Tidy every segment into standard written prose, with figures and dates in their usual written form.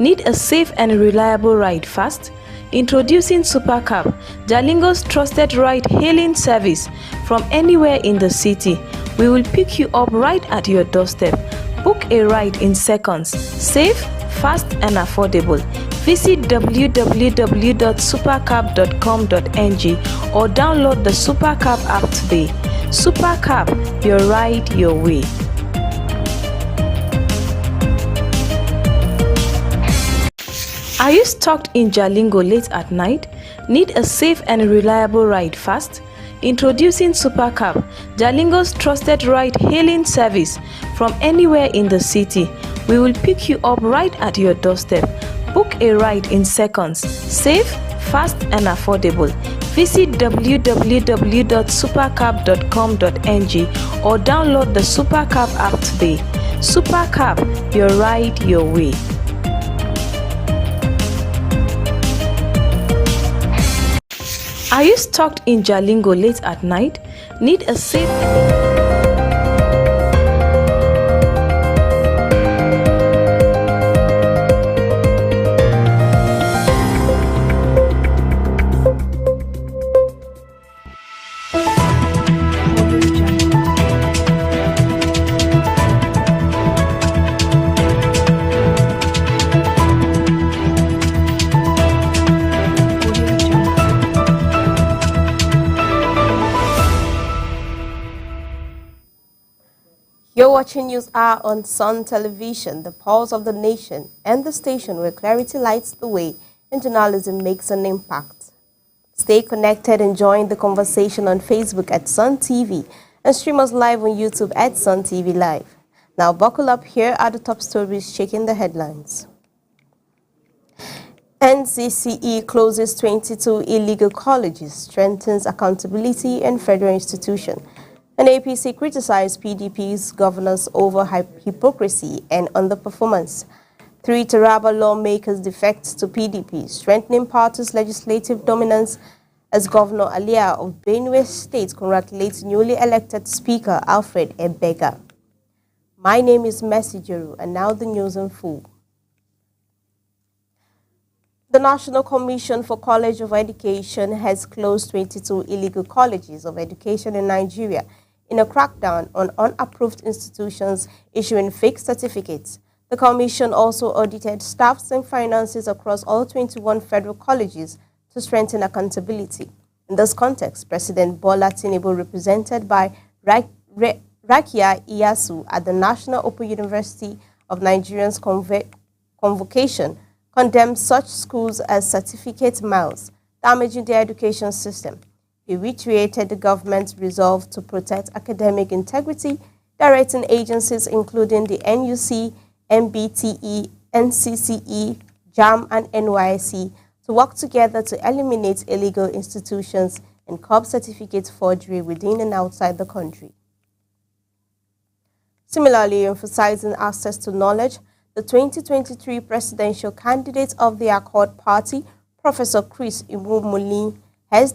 Need a safe and reliable ride fast? Introducing Supercab, Jalingo's trusted ride-hailing service from anywhere in the city. We will pick you up right at your doorstep. Book a ride in seconds. Safe, fast and affordable. Visit www.supercab.com.ng or download the Supercab app today. Supercab, your ride, your way. Are you stuck in Jalingo late at night? Need a safe and reliable ride fast? Introducing Supercab, Jalingo's trusted ride-hailing service from anywhere in the city. We will pick you up right at your doorstep. Book a ride in seconds. Safe, fast and affordable. Visit www.supercab.com.ng or download the Supercab app today. Supercab, your ride, your way. Are you stuck in Jalingo late at night? Need a safe... You're watching News Hour on Sun Television, the pulse of the nation, and the station where clarity lights the way and journalism makes an impact. Stay connected and join the conversation on Facebook at Sun TV and stream us live on YouTube at Sun TV Live. Now buckle up, here are the top stories shaking the headlines. NCCE closes 22 illegal colleges, strengthens accountability in federal institution. And APC criticized PDP's governance over hypocrisy and underperformance. 3 Taraba lawmakers defect to PDP, strengthening party's legislative dominance as Governor Alia of Benue State congratulates newly elected Speaker Alfred Ebega. My name is Mercy Jeru, and now the news in full. The National Commission for College of Education has closed 22 illegal colleges of education in Nigeria in a crackdown on unapproved institutions issuing fake certificates. The commission also audited staffs and finances across all 21 federal colleges to strengthen accountability. In this context, President Bola Tinubu, represented by Rakia Iyasu at the National Open University of Nigeria's convocation, condemned such schools as certificate miles, damaging the education system. He reiterated the government's resolve to protect academic integrity, directing agencies including the NUC, MBTE, NCCE, JAM, and NYSC to work together to eliminate illegal institutions and curb certificate forgery within and outside the country. Similarly, emphasizing access to knowledge, the 2023 presidential candidate of the Accord Party, Professor Chris Imumuli, has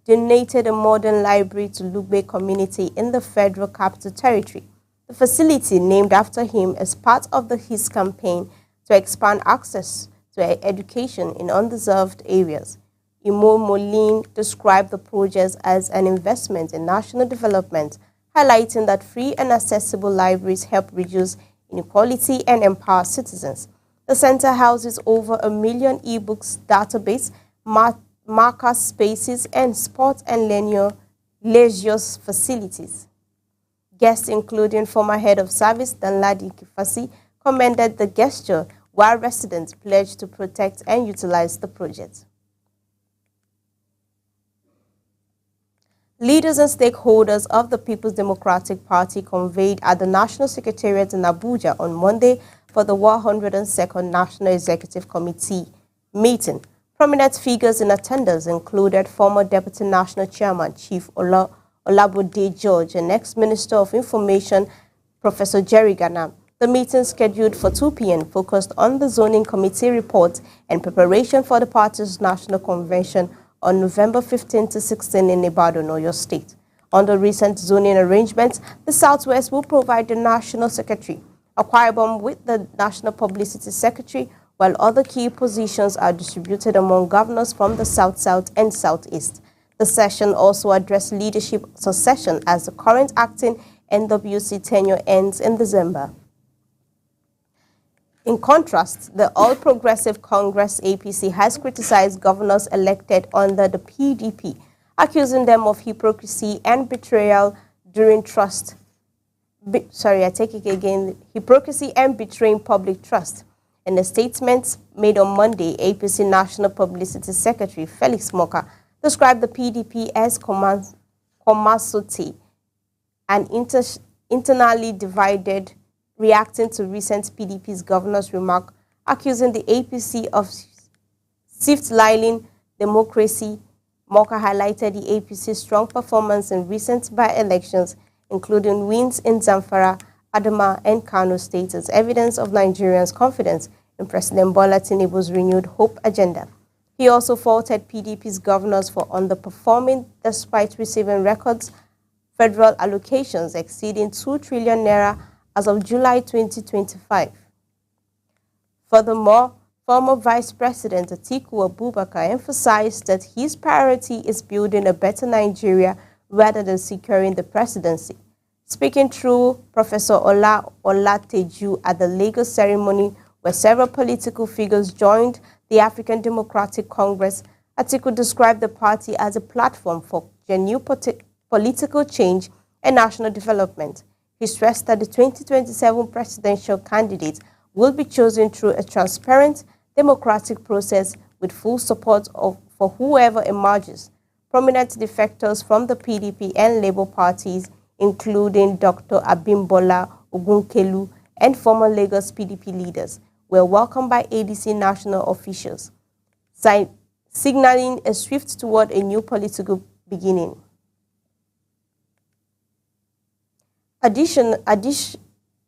donated a modern library to Lugbe community in the Federal Capital Territory. The facility, named after him, is part of his campaign to expand access to education in undeserved areas. Imumuli described the project as an investment in national development, highlighting that free and accessible libraries help reduce inequality and empower citizens. The center houses over 1 million e-books database, marker spaces, and sport and leisure facilities. Guests, including former head of service Danladi Kifasi, commended the gesture, while residents pledged to protect and utilize the project. Leaders and stakeholders of the People's Democratic Party convened at the National Secretariat in Abuja on Monday for the 102nd National Executive Committee meeting. Prominent figures in attendance included former Deputy National Chairman Chief Olabode George and ex-Minister of Information Professor Jerry Gana. The meeting, scheduled for 2 p.m., focused on the zoning committee report and preparation for the party's national convention on November 15 to 16 in Ibadan, Oyo State. Under recent zoning arrangements, the Southwest will provide the National Secretary, Akwa Ibom with the National Publicity Secretary, while other key positions are distributed among governors from the South-South and Southeast. The session also addressed leadership succession as the current acting NWC tenure ends in December. In contrast, the All Progressive Congress APC has criticized governors elected under the PDP, accusing them of hypocrisy and betrayal during hypocrisy and betraying public trust. In a statement made on Monday, APC National Publicity Secretary Felix Moka described the PDP as commerciality and internally divided, reacting to recent PDP's governor's remark, accusing the APC of swift-liling democracy. Moka highlighted the APC's strong performance in recent by-elections, including wins in Zamfara, Adama, and Kano states as evidence of Nigerians' confidence in President Bola Tinubu's renewed hope agenda. He also faulted PDP's governors for underperforming despite receiving records federal allocations exceeding 2 trillion naira as of July 2025. Furthermore, former Vice President Atiku Abubakar emphasized that his priority is building a better Nigeria rather than securing the presidency. Speaking through Professor Ola Olateju at the Lagos ceremony, where several political figures joined the African Democratic Congress, Atiku described the party as a platform for genuine political change and national development. He stressed that the 2027 presidential candidate will be chosen through a transparent, democratic process with full support for whoever emerges. Prominent defectors from the PDP and Labour parties, including Dr. Abimbola Ogunkelu and former Lagos PDP leaders, were welcomed by ADC national officials, signaling a shift toward a new political beginning.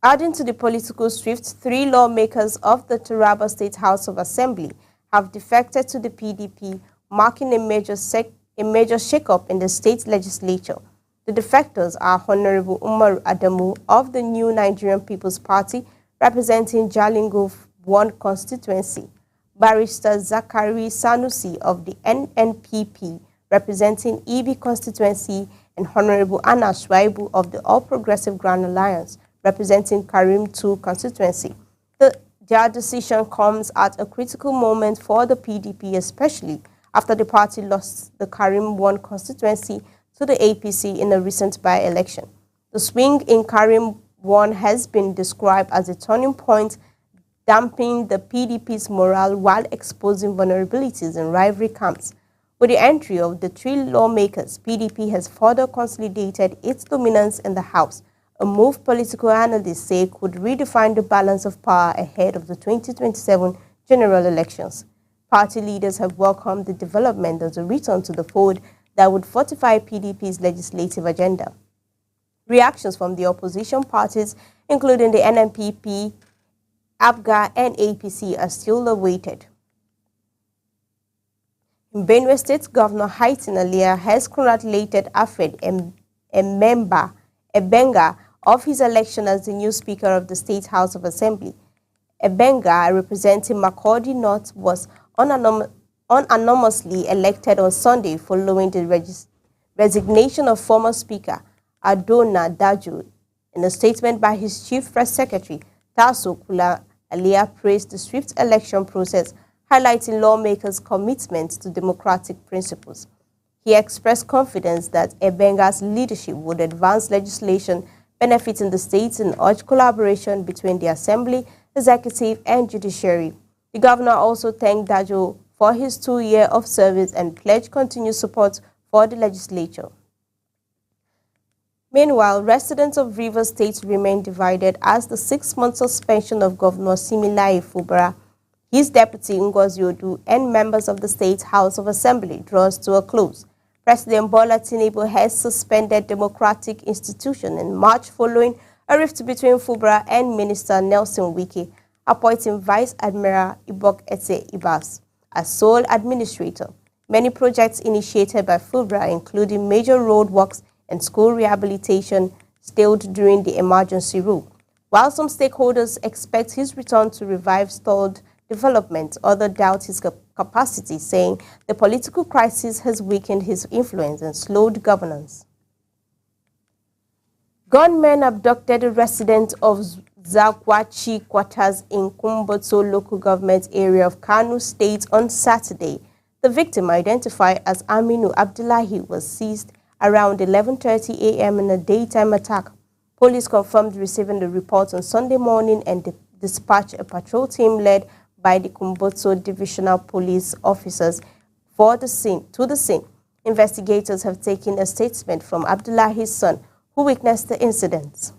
Adding to the political shift, 3 lawmakers of the Taraba State House of Assembly have defected to the PDP, marking a major shakeup in the state legislature. The defectors are Honorable Umar Adamu of the New Nigerian People's Party, representing Jalingo 1 constituency, Barrister Zakari Sanusi of the NNPP, representing Ibi constituency, and Honorable Anna Shwaibu of the All Progressive Grand Alliance, representing Karim 2 constituency. Their decision comes at a critical moment for the PDP, especially after the party lost the Karim 1 constituency to the APC in a recent by-election. The swing in Karim 1 has been described as a turning point, damping the PDP's morale while exposing vulnerabilities in rivalry camps. With the entry of the 3 lawmakers, PDP has further consolidated its dominance in the House, a move political analysts say could redefine the balance of power ahead of the 2027 general elections. Party leaders have welcomed the development as a return to the fold that would fortify PDP's legislative agenda. Reactions from the opposition parties, including the NNPP, APGA, and APC, are still awaited. In Benue State, Governor Haiti Alia has congratulated Alfred Ebenga of his election as the new Speaker of the State House of Assembly. Ebenga, representing Makurdi North, was unanimously elected on Sunday following the resignation of former Speaker Adona Dajo. In a statement by his Chief Press Secretary, Taso Kula Alia praised the swift election process, highlighting lawmakers' commitment to democratic principles. He expressed confidence that Ebenga's leadership would advance legislation benefiting the states and urged collaboration between the Assembly, Executive, and Judiciary. The governor also thanked Dajo for his 2 years of service and pledged continued support for the legislature. Meanwhile, residents of Rivers State remain divided as the 6-month suspension of Governor Similaye Fubara, his deputy Ngozi Odu, and members of the State House of Assembly draws to a close. President Bola Tinubu has suspended democratic institutions in March following a rift between Fubara and Minister Nelson Wike, appointing Vice Admiral Ibok Ete Ibas as sole administrator. Many projects initiated by Fubara, including major road works and school rehabilitation, stalled during the emergency rule. While some stakeholders expect his return to revive stalled development. Others doubt his capacity, saying the political crisis has weakened his influence and slowed governance. Gunmen abducted a resident of Zagwachi quarters in Kumbotso local government area of Kano State on Saturday. The victim, identified as Aminu Abdullahi, was seized around 11:30 a.m. in a daytime attack. Police confirmed receiving the report on Sunday morning and dispatched a patrol team led by the Kumbotso Divisional Police officers to the scene. Investigators have taken a statement from Abdullahi's son, who witnessed the incident.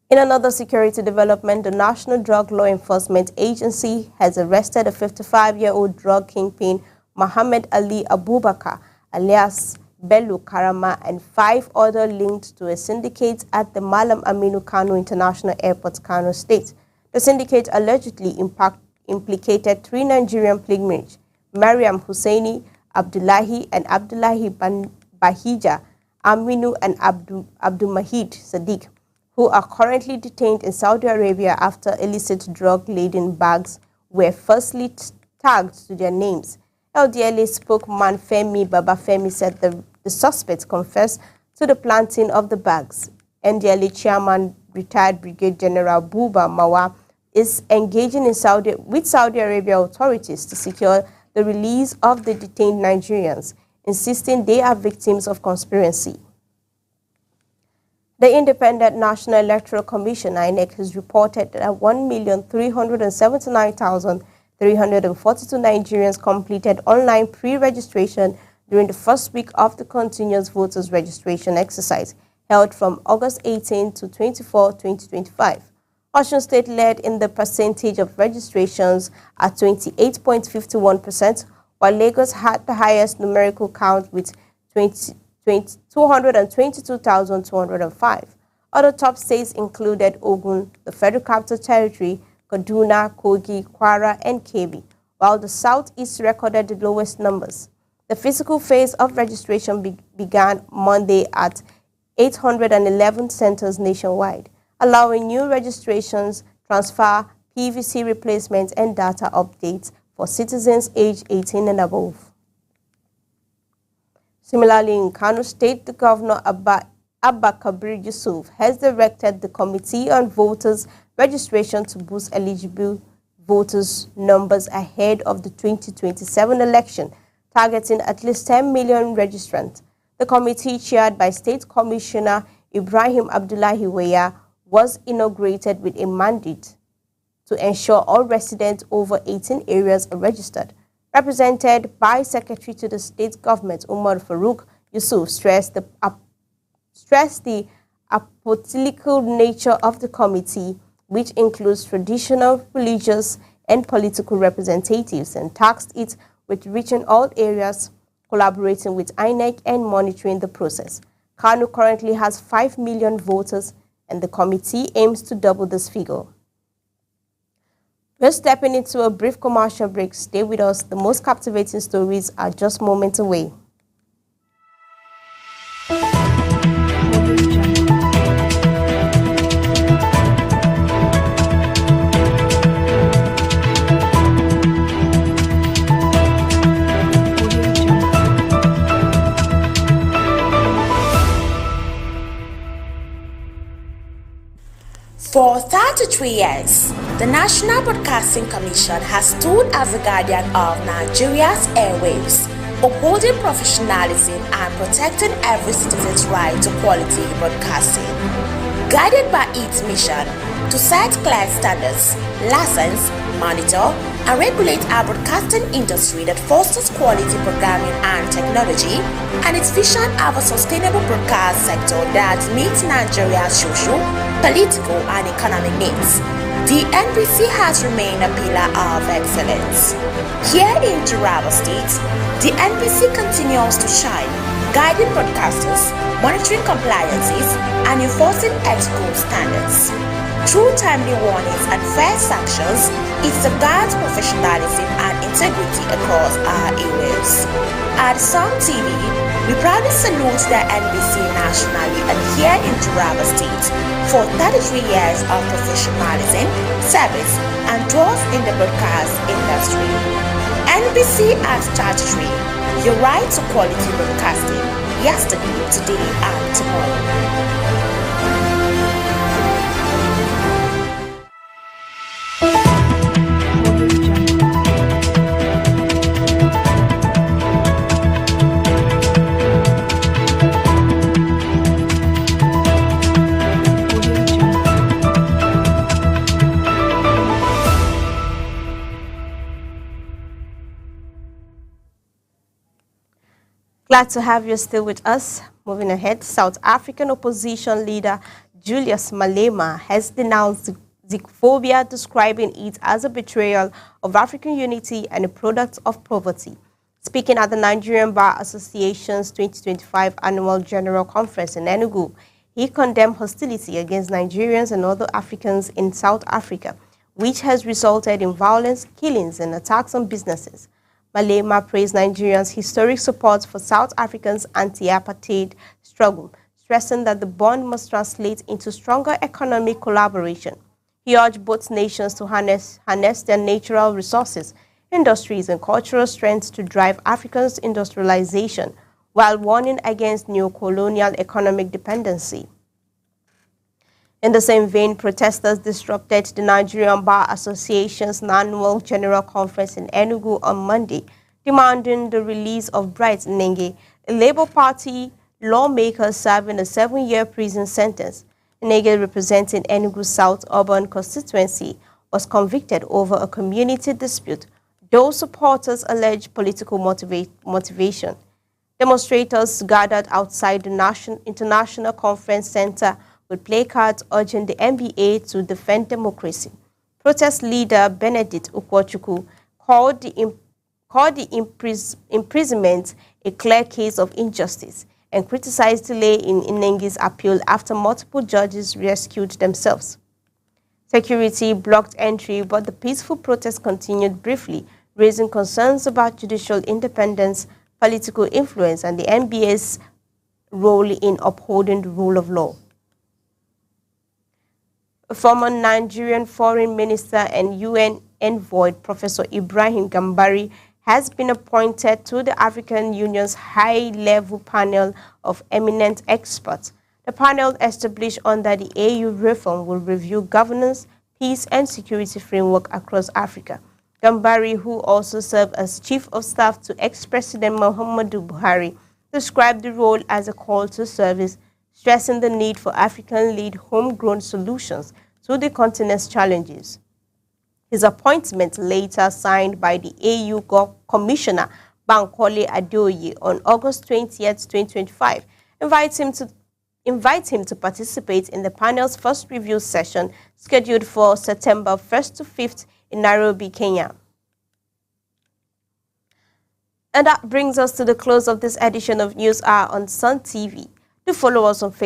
In another security development, the National Drug Law Enforcement Agency has arrested a 55-year-old drug kingpin, Muhammad Ali Abubakar, alias Bello Karama, and 5 others linked to a syndicate at the Malam Aminu Kano International Airport, Kano State. The syndicate allegedly implicated 3 Nigerian pilgrims, Mariam Hussaini, Abdullahi, and Abdullahi Bahija, Aminu, and Abdulmahid Sadiq, who are currently detained in Saudi Arabia after illicit drug-laden bags were firstly tagged to their names. LDLA spokesman Femi Babafemi said the suspects confessed to the planting of the bags. NDLA chairman, retired Brigadier General Buba Mawa, is engaging with Saudi Arabia authorities to secure the release of the detained Nigerians, insisting they are victims of conspiracy. The Independent National Electoral Commission, INEC, has reported that 1,379,342 Nigerians completed online pre-registration during the first week of the continuous voters registration exercise held from August 18 to 24, 2025. Osun State led in the percentage of registrations at 28.51%, while Lagos had the highest numerical count with 222,205. Other top states included Ogun, the Federal Capital Territory, Kaduna, Kogi, Kwara, and Kebbi, while the Southeast recorded the lowest numbers. The physical phase of registration began Monday at 811 centers nationwide, allowing new registrations, transfer, PVC replacements, and data updates for citizens aged 18 and above. Similarly, in Kano State, the Governor Abba Kabir Yusuf has directed the Committee on Voters Registration to boost eligible voters' numbers ahead of the 2027 election, targeting at least 10 million registrants. The committee, chaired by State Commissioner Ibrahim Abdullahi Weya, was inaugurated with a mandate to ensure all residents over 18 areas are registered. Represented by Secretary to the State Government Umar Farouk, Yusuf stressed the apolitical nature of the committee, which includes traditional, religious, and political representatives, and tasked it with reaching all areas, collaborating with INEC, and monitoring the process. Kano currently has 5 million voters, and the committee aims to double this figure. We're stepping into a brief commercial break. Stay with us. The most captivating stories are just moments away. For 33 years, the National Broadcasting Commission has stood as the guardian of Nigeria's airwaves, upholding professionalism and protecting every citizen's right to quality broadcasting. Guided by its mission to set clear standards, license, monitor, and regulate our broadcasting industry that fosters quality programming and technology, and its vision of a sustainable broadcast sector that meets Nigeria's social, political, and economic needs, the NBC has remained a pillar of excellence. Here in Taraba State, the NBC continues to shine, guiding broadcasters, monitoring compliances, and enforcing ethical standards. Through timely warnings and fair sanctions, it safeguards professionalism and integrity across our areas. At Sun TV, we proudly salute the NBC nationally, and here here in Taraba State for 33 years of professionalism, service, and growth in the broadcast industry. NBC at Statutory, your right to quality broadcasting, yesterday, today, and tomorrow. Glad to have you still with us. Moving ahead, South African opposition leader Julius Malema has denounced xenophobia, describing it as a betrayal of African unity and a product of poverty. Speaking at the Nigerian Bar Association's 2025 Annual General Conference in Enugu, he condemned hostility against Nigerians and other Africans in South Africa, which has resulted in violence, killings, and attacks on businesses. Malema praised Nigerians' historic support for South Africa's anti-apartheid struggle, stressing that the bond must translate into stronger economic collaboration. He urged both nations to harness their natural resources, industries, and cultural strengths to drive Africa's industrialization, while warning against neo-colonial economic dependency. In the same vein, protesters disrupted the Nigerian Bar Association's annual General Conference in Enugu on Monday, demanding the release of Bright Nenge, a Labour Party lawmaker serving a 7-year prison sentence. Nenge, representing Enugu South Urban Constituency, was convicted over a community dispute, though supporters allege political motivation. Demonstrators gathered outside the International Conference Center with placards urging the NBA to defend democracy. Protest leader Benedict Ukwochukwu called the imprisonment a clear case of injustice and criticized delay in Nenge's appeal after multiple judges rescued themselves. Security blocked entry, but the peaceful protest continued briefly, raising concerns about judicial independence, political influence, and the NBA's role in upholding the rule of law. Former Nigerian Foreign Minister and UN envoy Professor Ibrahim Gambari has been appointed to the African Union's high-level panel of eminent experts. The panel, established under the AU reform, will review governance, peace, and security framework across Africa. Gambari, who also served as Chief of Staff to ex-President Muhammadu Buhari, described the role as a call to service, stressing the need for African-led homegrown solutions to the continent's challenges. His appointment, later signed by the AU Commissioner Bankole Adeoye on August 20, 2025, invites him to participate in the panel's first review session scheduled for September 1st to 5th in Nairobi, Kenya. And that brings us to the close of this edition of News Hour on Sun TV. Do follow us on Facebook.